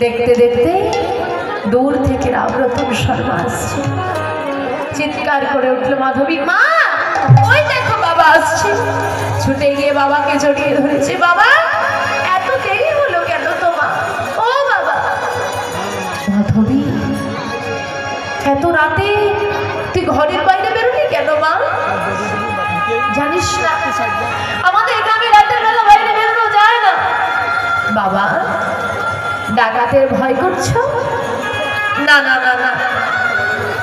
দেখতে দেখতে দূর থেকে রামরতন শর্মা আসছে। চিৎকার করে উঠলো মাধবী, মা ওই দেখো বাবা আসছে। ছুটে গিয়ে বাবাকে জড়িয়ে ধরেছে। বাবা এত দেরি হলো কেন তোমার? ও বাবা। মাধবী, এত রাতে তুই ঘরের বাইরে বেরোলি কেন মা? জানিস না আমাদের গ্রামে রাতের বেলা বাইরে বেরোনো যায় না। বাবা, ডাকাতের ভয় করছো? না না না না,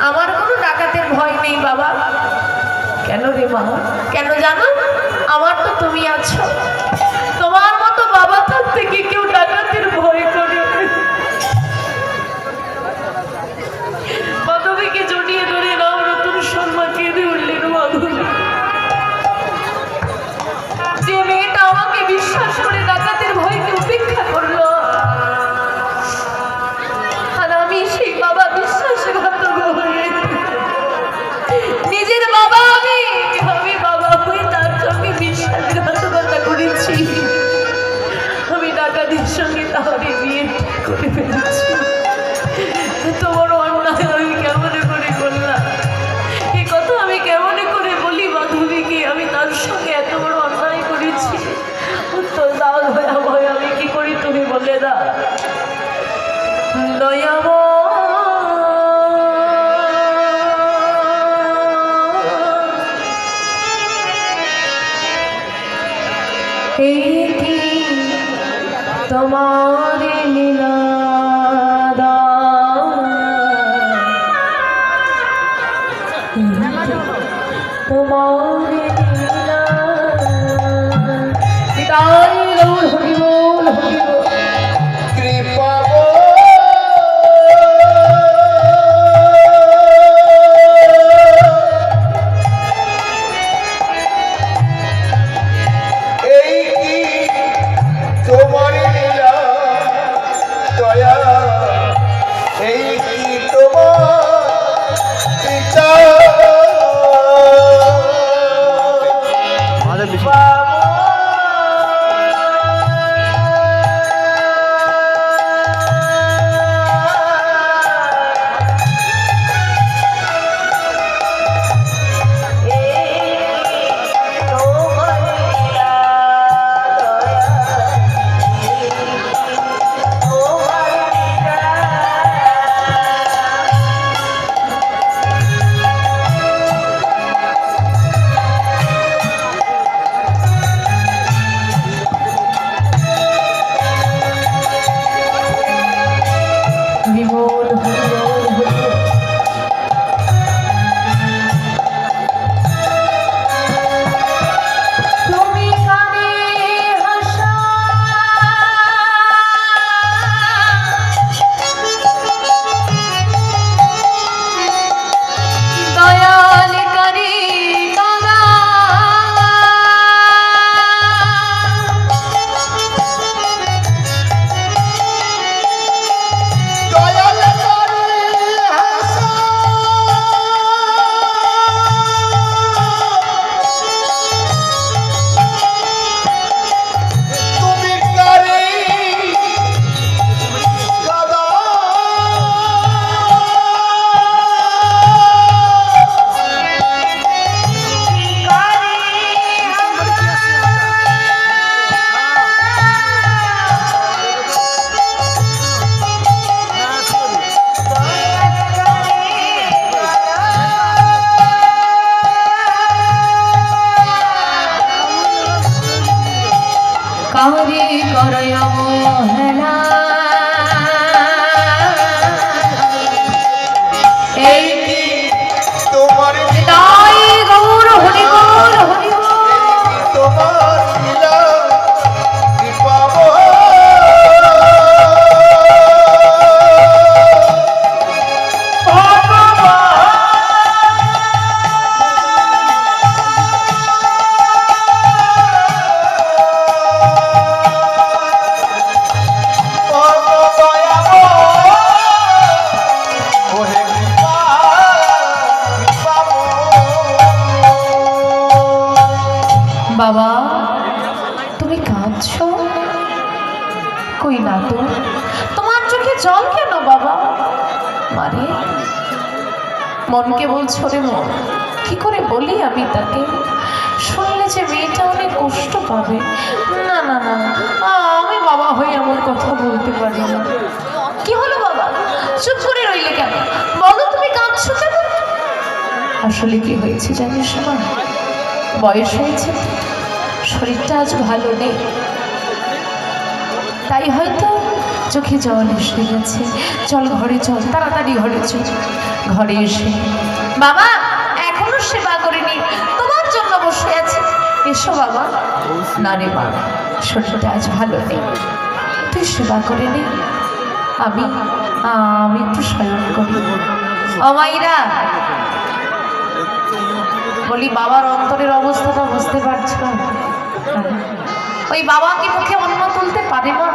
আমার কোনো ডাকাতের ভয় নেই বাবা। কেন রে মা? কেন জানো? আমার তো তুমি আছো। তোমার মতো বাবা থাকতে কি কেউ ডাকাতের ভয় করে? মাধবীকে জড়িয়ে ধরে রামরতন শর্মা কেঁদে উঠলেন। মাধবী, যে মেয়েটা আমাকে বিশ্বাস করে ডাকাতের ভয়কে উপেক্ষা করলো, আর আমি সেই বাবা বিশ্বাসঘাতক হয়ে নিজের বাবা আমি বাবা হয়ে তার সঙ্গে বিশ্বাসঘাতকতা করেছি। আমি ডাকাতের সঙ্গে তাহলে বিয়ে করে ফেলেছি। এত বড় অন্যায় আমি কেমন করে করলাম? এই কথা আমি কেমন করে বলি মাধবীকে? আমি তার সঙ্গে এত বড় অন্যায় করেছি। উত্তর দাও দয়াময়, আমি কি করি তুমি বলে দাও। দয়াময়, এই কি তোমার লীলা, তোমার লীলা। পিতাই গৌর হরি বল, হরি বল। কৃপা এই কি তোমার লীলা দয়া, এই কি তোমার বিচার। কারে করয় অবহেলা, এই কি তোমার পিতাই গৌর হরি বল, হরি বল। তোমার লীলা কৃপা বাবা, তুমি কাঁদছো? কই না তো, তোমার চোখে জল কেন বাবা? মারে মনকে বলছো রে মন, কি করে বলি আমি তাকে? শুনলে যে মেয়েটা অনেক কষ্ট পাবে। না না না, আমি বাবা হয়ে এমন কথা বলতে পারি না। কি হলো বাবা, চুপ করে রইলে কেন? বলো তুমি কাঁদছো কেন? আসলে কি হয়েছে জানিস মা, বয়স হয়েছে, শরীরটা আজ ভালো নেই, তাই হয়তো চোখে জল এসে গেছে। চল ঘরে চল, তাড়াতাড়ি ঘরে চল। ঘরে এসে বাবা এখনো সেবা করিনি, তোমার জন্য বসে আছে, এসো বাবা। না রে মা, শরীরটা আজ ভালো নেই, তুই সেবা করে নে, আমি একটু শয়ন করি। অমাইরা বলি, বাবার অন্তরের অবস্থাটা বুঝতে পারছো? ওই বাবা কি মুখে অন্ন তুলতে পারে না?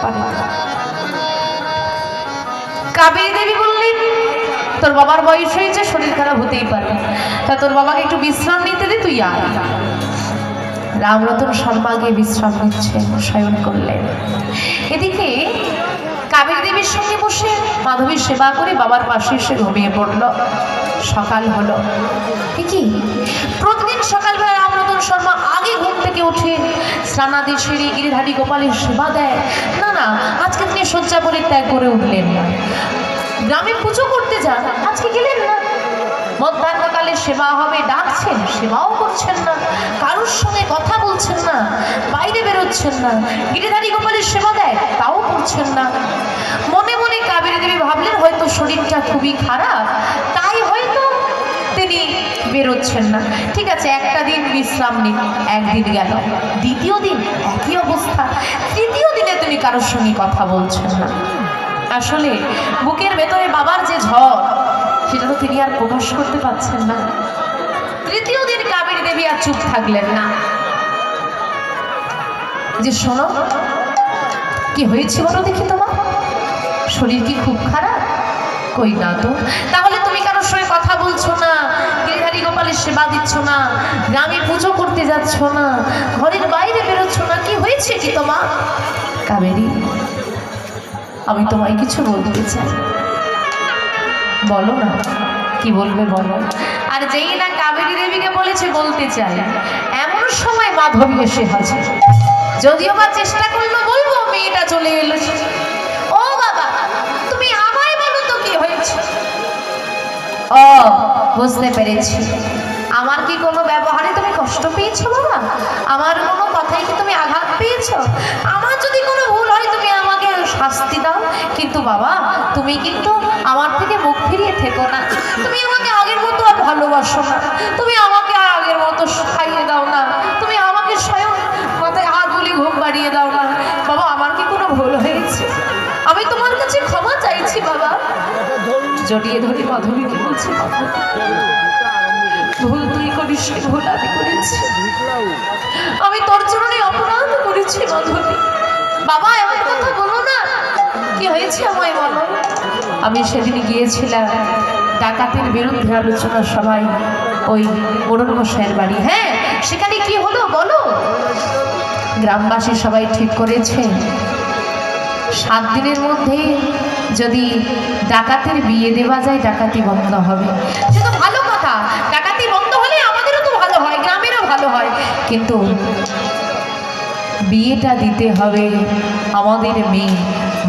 পারে না। কাবেরী দেবী বললেন, তোর বাবার বয়স হয়েছে, শরীর খারাপ হতেই পারে, তা তোর বাবাকে একটু বিশ্রাম নিতে দে, তুই আয়। রামরতন শর্মা গিয়ে বিশ্রাম নিচ্ছেন, শয়ন করলেন। এদিকে কাবেরী দেবীর সঙ্গে বসে মাধবীর সেবা করে বাবার পাশে এসে ঘুমিয়ে পড়ল। সকাল হলো। কি প্রতিদিন সকালবেলা রামরতন শর্মা আগে ঘুম থেকে উঠে স্নানাদি সেরে গিরিধারী গোপালের সেবা দেয়। না না, আজকে তিনি শয্যা পরিত্যাগ করে উঠলেন না, গ্রামে পুজো করতে যান, আজকে গেলেন না। মধ্যাহ্নকালে সেবা হবে, ডাকছেন, সেবাও করছেন না, কারোর সঙ্গে কথা বলছেন না, বাইরে বেরোচ্ছেন না, গিরিধারী গোপালের সেবা দেয়, তাও করছেন না। মনে মনে কাবেরী দেবী ভাবলেন হয়তো শরীরটা খুবই খারাপ, তাই হয়তো তিনি বেরোচ্ছেন না। ঠিক আছে, একটা দিন বিশ্রাম নিন। একদিন গেল, দ্বিতীয় দিন একই অবস্থা, তৃতীয় দিনে তিনি কারোর সঙ্গে কথা বলছেন না। আসলে বুকের ভেতরে বাবার যে ঝড়, সেটা তো তিনি আর প্রকাশ করতে পারছেন না। তৃতীয় দিন কাবেরী দেবী আর চুপ থাকলেন না, যে শোনো, কি হয়েছে বলো দেখি, তোমার শরীর কি খুব খারাপ? কই না তো। তাহলে তুমি কারোর সঙ্গে কথা বলছো না, গিরিধারী গোপালের সেবা দিচ্ছ না, গ্রামে পুজো করতে যাচ্ছ না, ঘরের বাইরে বেরোচ্ছ না, কি হয়েছে কি তোমার? কাবেরী, আমি তোমায় কিছু বলতে চাই, বলো না, কি বলবে বলো। আর যেই না কাবেরী দেবীকে বলেছে বলতে চাই, এমন সময় মাধবী এসে হাজির। যদিও বা চেষ্টা করলো বলবো, মেয়েটা চলে এলো। ও বাবা, তুমি আমায় বলো তো কি হয়েছে? ও, বুঝতে পেরেছি, আমার কি কোনো ব্যবহারে তুমি কষ্ট পেয়েছো বাবা? আমার কোনো কথাই কি তুমি আঘাত পেয়েছো? আমার যদি কোনো ভুল হয় তুমি আমাকে শাস্তি দাও, কিন্তু বাবা তুমি কিন্তু আমার থেকে মুখ ফিরিয়ে থেকো না। তুমি আমাকে আগের মতো আর ভালোবাসো না, তুমি আমাকে আর আগের মতো খাইয়ে দাও না, তুমি আমাকে স্বয়ং মাথায় হাত বুলিয়ে ঘুম পাড়িয়ে দাও না। বাবা আমার কি কোনো ভুল হয়েছে? আমি তোমার কাছে ক্ষমা চাইছি বাবা। জড়িয়ে ধরে মাধবীকে বলছি, ভুল তুই করিস, ভুল আমি করেছি, আমি তোর চরণে অপরাধ করেছি মাধবী। বাবা এমন কথা বলো না, কি হয়েছে আমায় বলো। আমি সেদিন গিয়েছিলাম ডাকাতের বিরুদ্ধে আলোচনা সভায়, ওই মোড়ল মশাইয়ের বাড়ি। হ্যাঁ, সেখানে কি হলো বলো। গ্রামবাসী সবাই ঠিক করেছে 7 দিনের মধ্যে যদি ডাকাতের বিয়ে দেওয়া যায়, ডাকাতি বন্ধ হবে। সে তো ভালো কথা, ডাকাতি বন্ধ হলে আমাদেরও তো ভালো হয়, গ্রামেরও ভালো হয়, কিন্তু বিয়েটা দিতে হবে আমাদের মেয়ে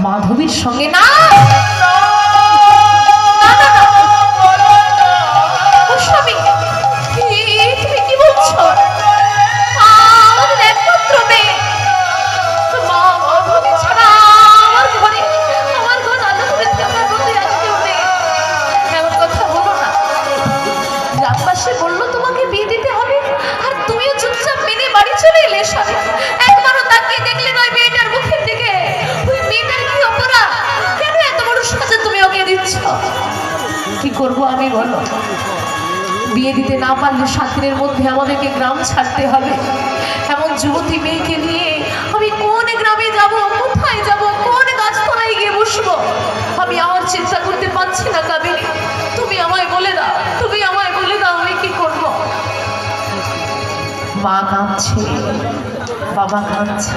মাধবীর সঙ্গে। না তুমি কি বলছো? আমাদের একমাত্র মেয়ে মাধবী ছাড়া আমার ঘরে, আমার ঘর আলো করে আমার মধ্যে আসতেও নেই। এমন কথা বলো না। গ্রামবাসী বললো তোমাকে বিয়ে দিতে হবে, আর তুমিও চুপচাপ মেনে বাড়ি চলে এলে। সবে একবারও তাকিয়ে দেখলে নয় মেয়েটার মুখের দিকে। ওই মেয়েটার কি অপরাধ? কেন এত বড় সাজা তুমি ওকে দিচ্ছ? কি করবো আমি বলো? বিয়ে দিতে না পারলে 7 দিনের মধ্যে আমাদেরকে গ্রাম ছাড়তে হবে। এমন যুবতী মেয়েকে নিয়ে আমি কোন গ্রামে যাব, কোথায় যাব, কোন গাছতলায় গিয়ে বসবো? আমি আমার চিন্তা করতে পারছি না কাবেরী, তুমি আমায় বলে দাও, তুমি আমায় বলে দাও আমি কি করব। মা কাঁদছে, বাবা কাঁদছে।